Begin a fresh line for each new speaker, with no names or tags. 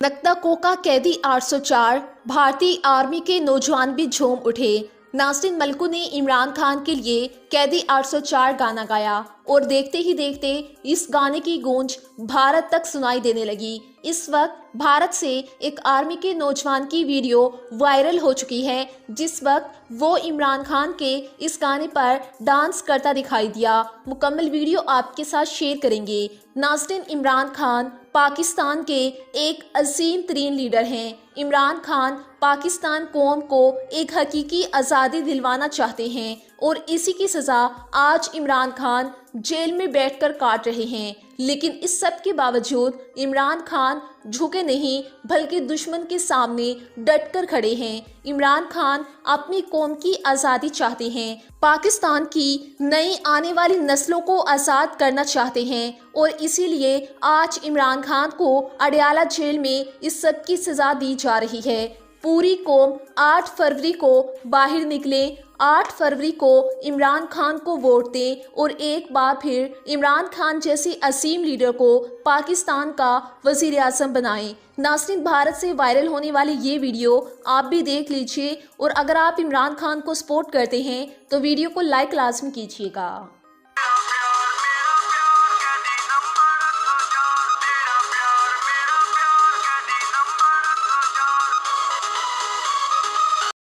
नक्ता Coca कैदी 804 भारतीय army के नौजवान भी झूम उठे। नाज़रीन, मल्कू ने इमरान खान के लिए कैदी 804 गाना गाया और देखते ही देखते इस गाने की गूंज भारत तक सुनाई देने लगी। इस वक्त भारत से एक आर्मी के नौजवान की वीडियो वायरल हो चुकी है, जिस वक्त वो इमरान खान के इस गाने पर डांस करता दिखाई दिया। मुकम्मल वीडियो आपके साथ शेयर करेंगे। नाज़रीन, इमरान खान पाकिस्तान के एक अजीम तरीन लीडर हैं। इमरान खान पाकिस्तान कौम को एक हकीकी आज़ादी दिलवाना चाहते हैं और इसी की सज़ा आज इमरान खान जेल में बैठकर काट रहे हैं। लेकिन इस सब के बावजूद इमरान खान झुके नहीं, बल्कि दुश्मन के सामने डटकर खड़े हैं। इमरान खान अपनी कौम की आज़ादी चाहते हैं, पाकिस्तान की नई आने वाली नस्लों को आज़ाद करना चाहते हैं और इसीलिए आज इमरान खान को अडयाला जेल में इस सब की सज़ा दी जा रही है। पूरी कौम 8 फरवरी को बाहर निकले, 8 फरवरी को इमरान खान को वोट दें और एक बार फिर इमरान खान जैसे असीम लीडर को पाकिस्तान का वज़ीर आज़म बनाएं। नाज़रीन, भारत से वायरल होने वाली ये वीडियो आप भी देख लीजिए और अगर आप इमरान खान को सपोर्ट करते हैं तो वीडियो को लाइक लाजमी कीजिएगा।